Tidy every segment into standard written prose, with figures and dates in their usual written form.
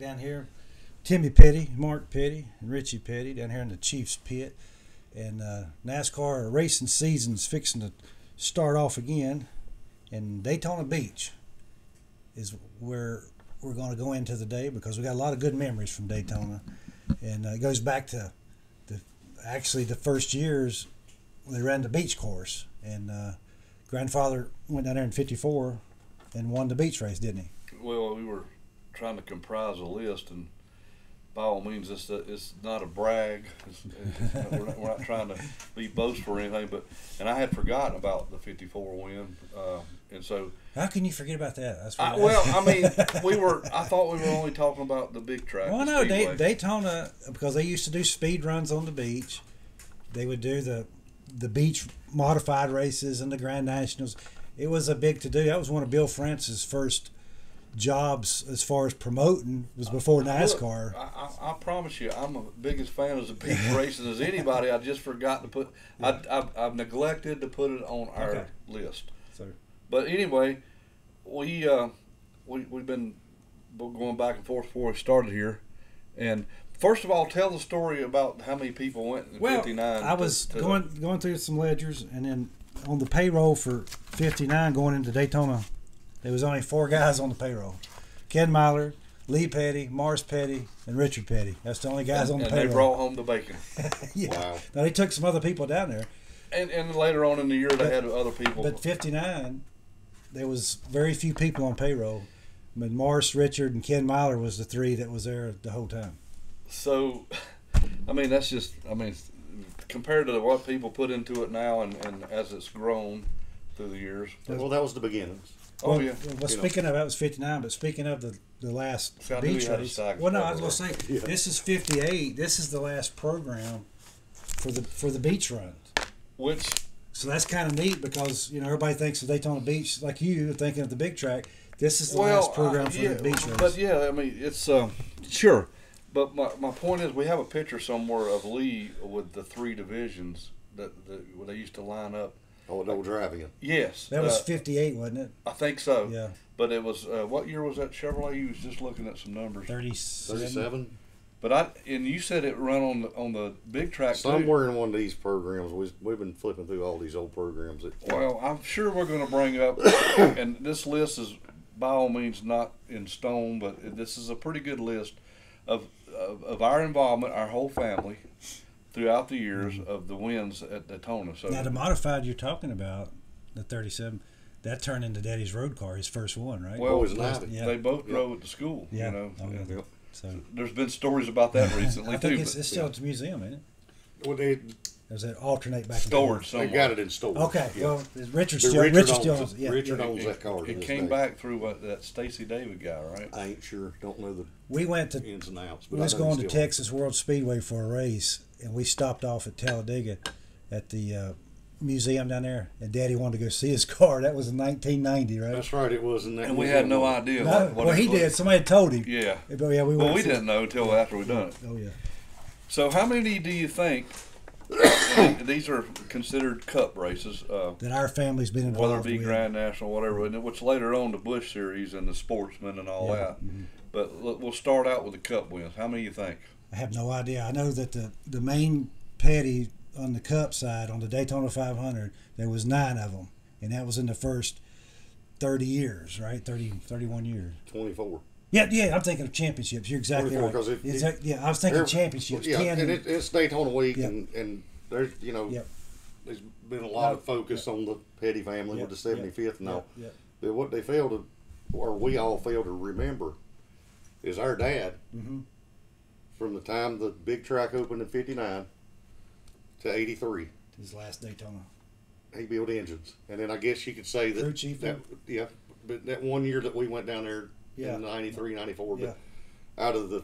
down here. Timmy Petty, Mark Petty, and Richie Petty down here in the Chiefs pit. And NASCAR racing season's fixing to start off again. And Daytona Beach is where we're going to go into today because we got a lot of good memories from Daytona. And it goes back to the first years they ran the beach course. And grandfather went down there in '54 and won the beach race, didn't he? Well, we were trying to comprise a list, and by all means, it's not a brag. We're not trying to be boastful or anything, and I had forgotten about the '54 win, and so. How can you forget about that? I thought we were only talking about the big track. Well, no, Daytona, because they used to do speed runs on the beach. They would do the beach modified races and the Grand Nationals. It was a big to do. That was one of Bill France's first jobs as far as promoting, was before NASCAR. Look, I promise you, I'm the biggest fan of the beach racing as anybody. I just forgot to put. I've neglected to put it on our list. So, but anyway, we've been going back and forth before we started here, and first of all, tell the story about how many people went in '59. I was going through some ledgers, and then on the payroll for '59 going into Daytona, there was only 4 guys on the payroll: Ken Myler, Lee Petty, Morris Petty, and Richard Petty. That's the only guys on the payroll. And they brought home the bacon. Yeah. Wow. Now they took some other people down there. And later on in the year, they had other people. But '59, there was very few people on payroll. But Morris, Richard, and Ken Myler was the 3 that was there the whole time. So, compared to what people put into it now and as it's grown through the years. Well, that was the beginnings. Yeah. Well, speaking of that was '59, but speaking of the last beach race. Well, no, I was going to say, this is '58. This is the last program for the beach run. So that's kind of neat because everybody thinks of Daytona Beach like you thinking of the big track. This is the last program for the beach race. But it's sure. But my point is, we have a picture somewhere of Lee with the 3 divisions that they used to line up. Oh, no driving it. Yes. That was '58, wasn't it? I think so. Yeah. But it was, what year was that Chevrolet? You was just looking at some numbers. 37. But you said it run on the big track somewhere in one of these programs. We've been flipping through all these old programs. Well, I'm sure we're going to bring up, and this list is by all means not in stone, but this is a pretty good list of our involvement, our whole family, throughout the years of the wins at Daytona. So now the modified you're talking about, the 37, that turned into Daddy's road car, his first one, right? Well, they both drove it to school. Yeah. So there's been stories about that recently I think too. It's still at the museum, isn't it? Well, does it alternate back? Stored somewhere. They got it in storage. Okay. Yeah. Well, Richard still owns it. Yeah. Richard owns that car. It came back through that Stacy David guy, right? I ain't sure. Don't know the ins and outs. We was going to Texas World Speedway for a race, and we stopped off at Talladega at the museum down there, and Daddy wanted to go see his car. That was in 1990, right? That's right. It was in that. And we had no idea. Well, he did. Somebody had told him. Yeah. But yeah, we didn't know until after we done it. Oh yeah. So how many do you think? These are considered cup races that our family's been involved with. Whether it be Grand National, whatever, which later on the Busch Series and the Sportsman and all that. Mm-hmm. But we'll start out with the cup wins. How many do you think? I have no idea. I know that the main Petty on the cup side on the Daytona 500, there was 9 of them, and that was in the first 30 years, right? 31 years. 24. Yeah, I'm thinking of championships. You're exactly right. I was thinking championships. Yeah, and it's Daytona week, and there's there's been a lot of focus on the Petty family with the 75th and all. But what they failed to, or we all failed to remember, is our dad. Mm-hmm. From the time the big track opened in '59 to '83, his last Daytona, he built engines, and then I guess you could say but that one year that we went down there. In 93, 94, but out of the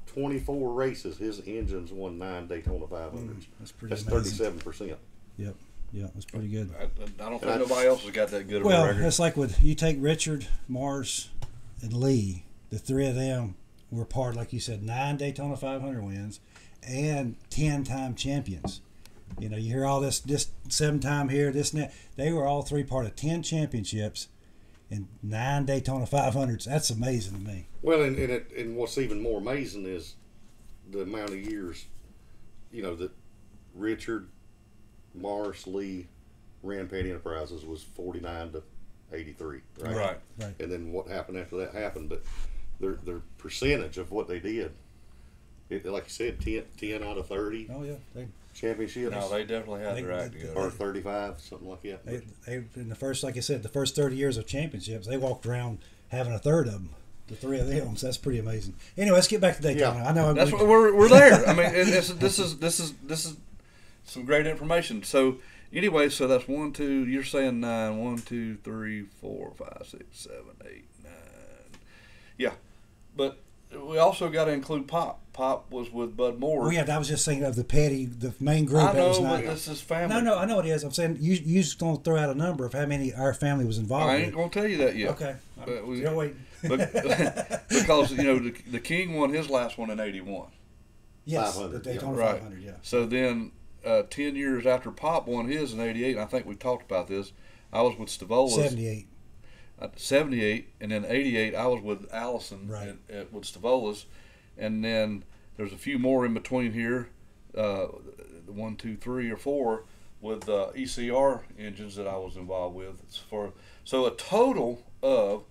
24 races, his engines won 9 Daytona 500s. That's 37%. Yep, that's pretty good. I don't think nobody else has got that good of a record. Well, it's like you take Richard, Morris, and Lee. The 3 of them were part, like you said, 9 Daytona 500 wins and 10-time champions. You hear all this 7-time here, this and that. They were all 3 part of 10 championships. and 9 Daytona 500s. That's amazing to me. Well, and what's even more amazing is the amount of years, that Richard, Morris, Lee, ran Petty Enterprises was 49 to 83, right? Right. And then what happened after that happened, but their percentage of what they did, like you said, 10 out of 30. Oh yeah, championships. No, they definitely had their act together. Or 35, something like that. They in the first, like I said, the first 30 years of championships, they walked around having a third of them. The three of them, so that's pretty amazing. Anyway, let's get back to Daytona. Yeah. I know that's what we're there. I mean, this is some great information. So anyway, so that's 1, 2. You're saying 9. 1, 2, 3, 4, 5, 6, 7, 8, 9. Yeah, but we also got to include Pop. Pop was with Bud Moore. Oh yeah, I was just saying of the Petty, the main group. I know, was but this is family. No, I know it is. I'm saying you just gonna throw out a number of how many our family was involved. I ain't gonna tell you that yet. Okay, You're waiting. Because the King won his last one in '81. Yes, 500, the Daytona Right. 500. Yeah. So then, 10 years after Pop won his in '88, and I think we talked about this. I was with Stavolas. 78. 78, and then '88 I was with Allison with Stavolas, and then there's a few more in between here, 1, 2, 3, or 4 with ECR engines that I was involved with. So a total of,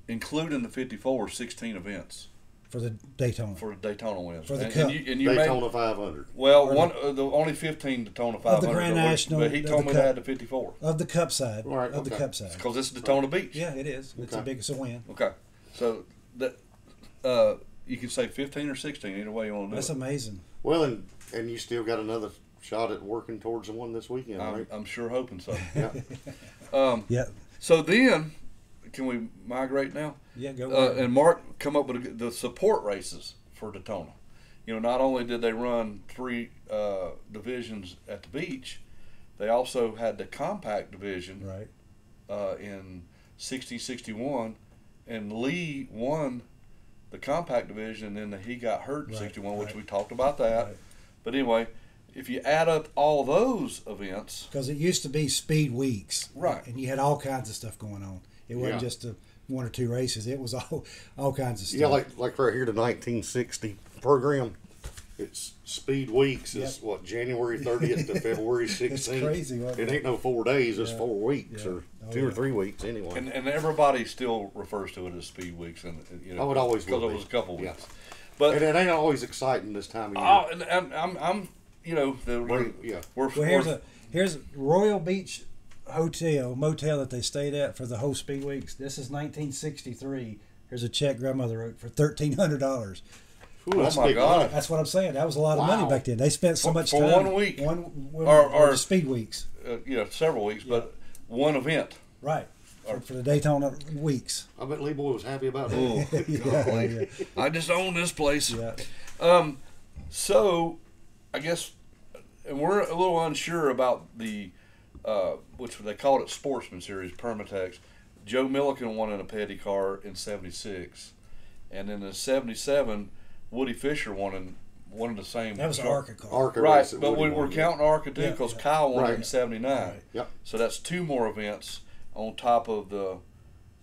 including the 54, 16 events for the Daytona. for the Daytona wins. For the and Cup. you Daytona 500. Well, the only 15 Daytona 500. Grand National, but he of told the me Cup. they had the 54. Of the Cup side. Right, Of the okay. Cup side. Because it's Daytona Beach. Yeah, it is. It's it's a win. Okay, so that you can say 15 or 16, either way you want to do That's it. amazing. Well, and you still got another shot at working towards the one this weekend, right? I'm sure hoping so. Yeah. Yeah. So then, can we migrate now? Yeah, go. And Mark come up with the support races for Daytona. Not only did they run 3 divisions at the beach, they also had the compact division in 60, 61, and Lee won the compact division, and then he got hurt in 61, which we talked about that. Right. But anyway, if you add up all those events, Because it used to be speed weeks. Right. And you had all kinds of stuff going on. It wasn't just 1 or 2 races. It was all kinds of stuff. Yeah, like right here, the 1960 program. It's speed weeks. Is what, January 30th to February 16th. It's crazy. Wasn't It ain't no 4 days. It's 4 weeks Yeah. or 2 or 3 weeks anyway. and everybody still refers to it as speed weeks, and Oh, it always because will it be. was a couple Yeah. weeks. But And it ain't always exciting this time of year. oh, and I'm Yeah. here's Royal Beach motel that they stayed at for the whole speed weeks. This is 1963. Here's a check grandmother wrote for $1,300. Ooh, that's Oh my big God. money. That's what I'm saying. That was a lot of money Wow. back then. They spent so much For time 1 week. or speed weeks. Several weeks, but one event. Right. For the Daytona weeks. I bet Lee Boy was happy about that. Oh, Yeah. I just own this place. Yeah. So, I guess, and we're a little unsure about the, which they called it Sportsman Series, Permatex. Joe Milliken won in a Petty car in '76, and then in '77, Woody Fisher won in one of the same. That was an ARCA car. ARCA Right, race that but Woody we're won, counting ARCA too because Yeah. Kyle won it in Right. '79. Right. Yep. So that's 2 more events on top of the,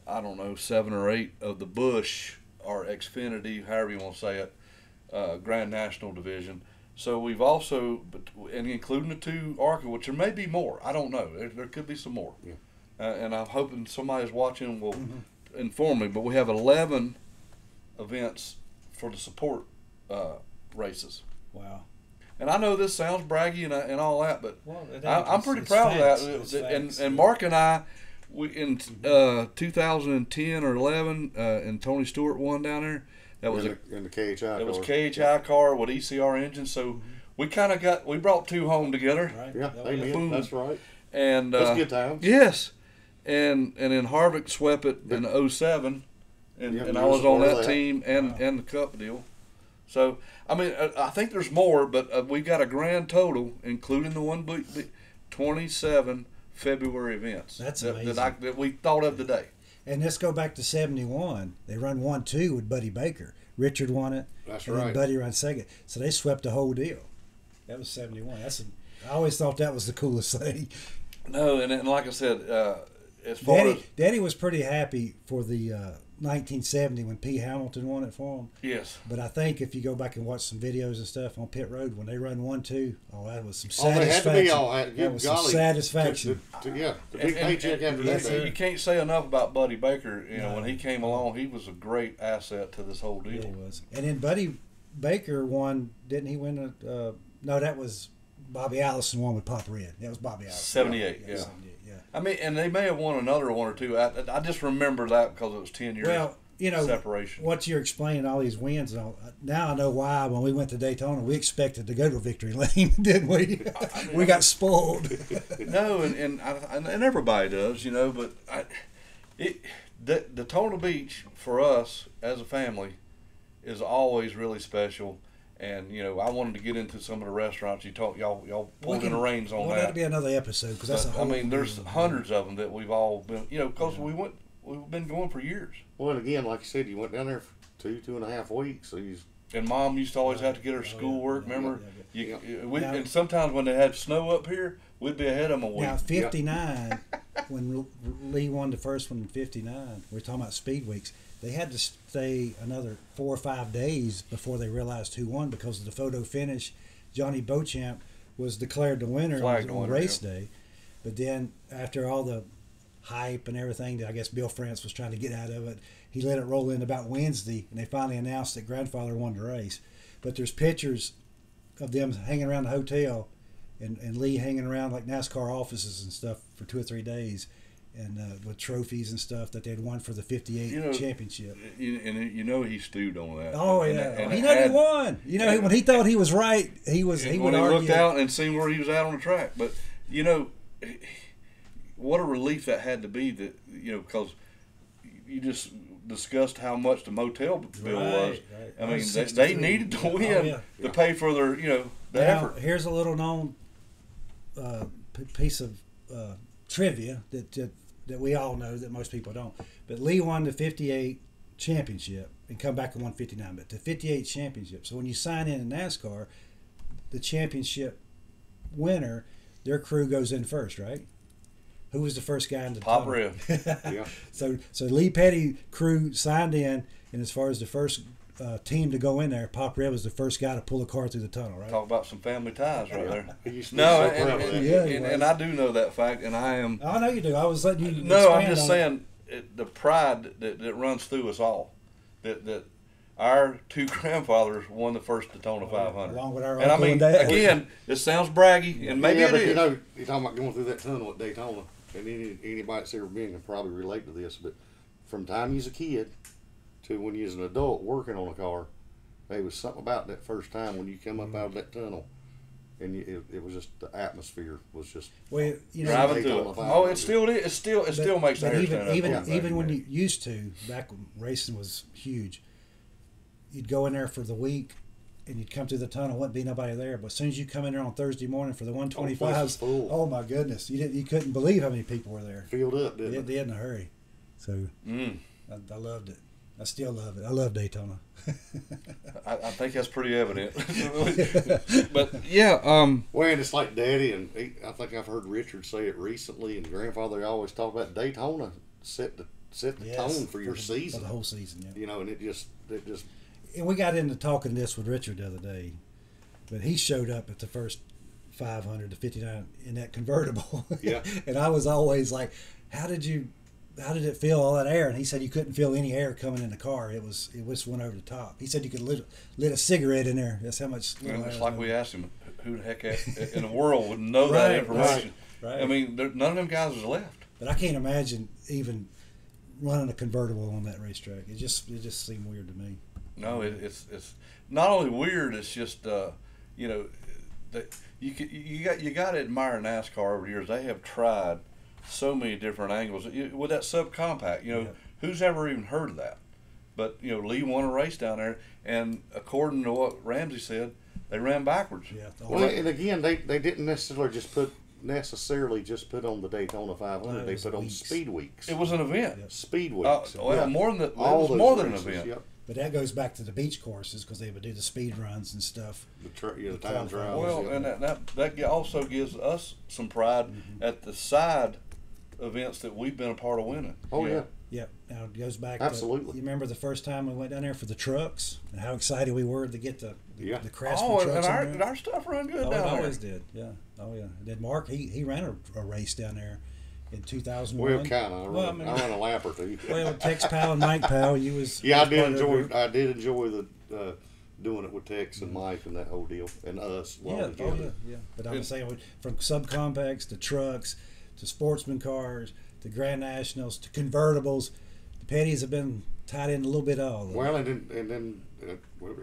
I don't know, 7 or 8 of the Bush or Xfinity, however you want to say it, Grand National Division. So we've also, and including the 2 ARCA, which there may be more. I don't know. There could be some more. Yeah. And I'm hoping somebody's watching will inform me. But we have 11 events for the support races. Wow. And I know this sounds braggy and all that, but Well, I'm pretty it's proud facts. of It's that. facts. And Mark and I, we in 2010 or 11, and Tony Stewart won down there. That was in the KHI that was car. KHI car with ECR engine. So we kind of we brought 2 home together. Right. Yeah, That was- amen. Boom. That's right. And That's good times. yes, and then Harvick swept it in '07, and Yeah, and you I was were on part of that that. team and the Cup deal. So I mean, I think there's more, but we've got a grand total, including the 27 February events. That's that amazing. that we thought of today. And let's go back to '71. They run 1-2 with Buddy Baker. Richard won it. That's and right. then Buddy ran second. So they swept the whole deal. That was '71. I always thought that was the coolest thing. No, and like I said, as far Daddy was pretty happy for the 1970 when P. Hamilton won it for him. Yes. But I think if you go back and watch some videos and stuff on pit road when they run 1-2, that was some satisfaction. They had to be all that. That was some satisfaction. The big paycheck after that. You can't say enough about Buddy Baker. You know, when he came along, he was a great asset to this whole deal. Yeah, he was. And then Buddy Baker won. Didn't he win a? No, that was Bobby Allison won with Pop Red. That was Bobby Allison. 78. Yeah. 78, yeah. I mean, and they may have won another one or two. I just remember that because it was 10 years. Well, you know, separation. What you're explaining, all these wins, and all, now I know why. When we went to Daytona, we expected to go to victory lane, didn't we? We got spoiled. No, and everybody does, you know. But Daytona Beach for us as a family is always really special. And you know, I wanted to get into some of the restaurants. Y'all pulled in the reins on that. That'll be another episode because that's a whole. I mean, there's hundreds of them that we've all been, you know, because we've been going for years. Well, and again, like you said, you went down there for 2.5 weeks. So and Mom used to always have to get her schoolwork. Remember, and sometimes when they had snow up here, we'd be ahead of them a week. Now, 59, when Lee won the first one in 59, we're talking about speed weeks. They had to stay another 4 or 5 days before they realized who won because of the photo finish. Johnny Beauchamp was declared the winner on race day. But then after all the hype and everything that I guess Bill France was trying to get out of it, he let it roll in about Wednesday, and they finally announced that grandfather won the race. But there's pictures of them hanging around the hotel and Lee hanging around like NASCAR offices and stuff for 2 or 3 days. And with trophies and stuff that they'd won for the 58 championship. You know he stewed on that. Oh, yeah. And he never won. You know, when he thought he was right, he would argue. When he looked out and seen where he was at on the track. But, you know, what a relief that had to be that, you know, because you just discussed how much the motel bill was. Right. I mean, they needed to win to pay for their, you know, the effort. Here's a little known piece of trivia that we all know that most people don't. But Lee won the 58 championship and come back and won 59. But the 58 championship. So when you sign in NASCAR, the championship winner, their crew goes in first, right? Who was the first guy in the Pop Red. Yeah. So Lee Petty crew signed in, and as far as the first team to go in there, Pop Red was the first guy to pull a car through the tunnel, right? Talk about some family ties right there. No, and I do know that fact, and I am. I know you do. I was letting you. No, I'm just saying the pride that runs through us all. That our two grandfathers won the first Daytona 500. Along with our and I mean, again, it sounds braggy, and maybe it is. You know, you're talking about going through that tunnel at Daytona, and anybody that's ever been can probably relate to this. But from the time you was a kid to when you was an adult working on a car, there was something about that first time when you come up out of that tunnel, and it was just the atmosphere was just driving through it. Oh, it still is. It still makes the hair stand up. Even when you used to, back when racing was huge, you'd go in there for the week, and you'd come through the tunnel, wouldn't be nobody there. But as soon as you come in there on Thursday morning for the 125s, oh my goodness, you couldn't believe how many people were there. Filled up, didn't it? They had in a hurry. So I loved it. I still love it. I love Daytona. I think that's pretty evident. But yeah, well, and it's like Daddy, and I think I've heard Richard say it recently, and Grandfather always talk about Daytona set the tone for your season, for the whole season. Yeah. You know, and it just. And we got into talking this with Richard the other day, but he showed up at the first 500 to 59 in that convertible. Yeah. And I was always like, how did it feel, all that air? And he said you couldn't feel any air coming in the car. It just went over the top. He said you could lit a cigarette in there. That's how much. It's like we asked him, who the heck in the world would know that information? Right. I mean, none of them guys was left. But I can't imagine even running a convertible on that racetrack. It just seemed weird to me. No, it's not only weird. It's just you know, you got to admire NASCAR over the years. They have tried so many different angles with that subcompact. You know, who's ever even heard of that? But you know, Lee won a race down there, and according to what Ramsey said, they ran backwards. Yeah. Well, and again, they didn't necessarily just put on the Daytona 500. They put on Speed Weeks. It was an event. Yeah. Speed Weeks. More than more than an event. Yep. But that goes back to the beach courses because they would do the speed runs and stuff. The time trials. Well, and that also gives us some pride at the side events that we've been a part of winning. Oh yeah. Yep. Now it goes back. Absolutely. You remember the first time we went down there for the trucks and how excited we were to get the Craftsman trucks. And our stuff run good down there. It always did. Yeah. Oh yeah. And then Mark, he ran a race down there in 2001. Well, kind of. I ran a lap or two. Well, Tex Powell and Mike Powell, you was. Yeah, I did enjoy the doing it with Tex and Mike and that whole deal, and us. Yeah. But I'm saying from subcompacts to trucks to sportsman cars to Grand Nationals to convertibles, the Petties have been tied in a little bit of all. Well, and then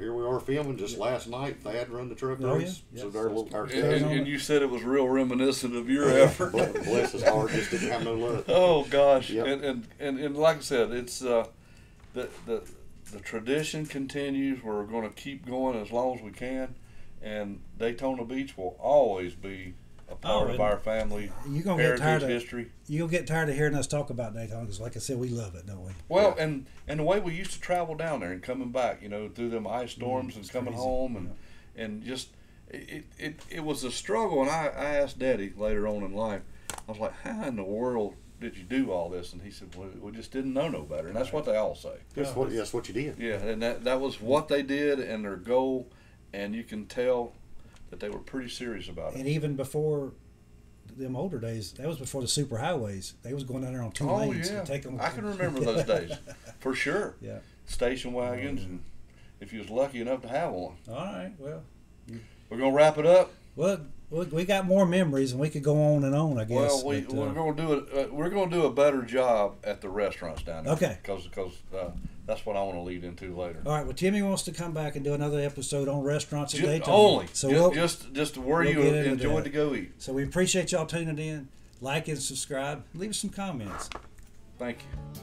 here we are filming just last night. Thad run the truck race. Yeah. So and you said it was real reminiscent of your effort. Bless his heart, just didn't have no luck. Oh gosh, yep. and like I said, it's the tradition continues. We're going to keep going as long as we can, and Daytona Beach will always be a part of our family heritage history. You'll get tired of hearing us talk about Daytona because, like I said, we love it, don't we? Well, and the way we used to travel down there and coming back, through them ice storms and coming crazy. Home and just it was a struggle. And I asked Daddy later on in life, I was like, how in the world did you do all this? And he said, well, we just didn't know no better. And that's what they all say. That's what you did. Yeah, and that was what they did and their goal, and you can tell that they were pretty serious about it. And even before them older days, that was before the superhighways. They was going down there on two lanes. Yeah. And take them. I can remember those days, for sure. Yeah. Station wagons, and if you was lucky enough to have one. All right, well. We're going to wrap it up. Well, we got more memories, and we could go on and on, I guess. Well, we're going to do it. We're going to do a better job at the restaurants down there. Okay. Because that's what I want to lead into later. All right. Well, Timmy wants to come back and do another episode on restaurants in Daytona. Only. So just where you enjoyed to go eat. So we appreciate y'all tuning in. Like and subscribe. Leave us some comments. Thank you.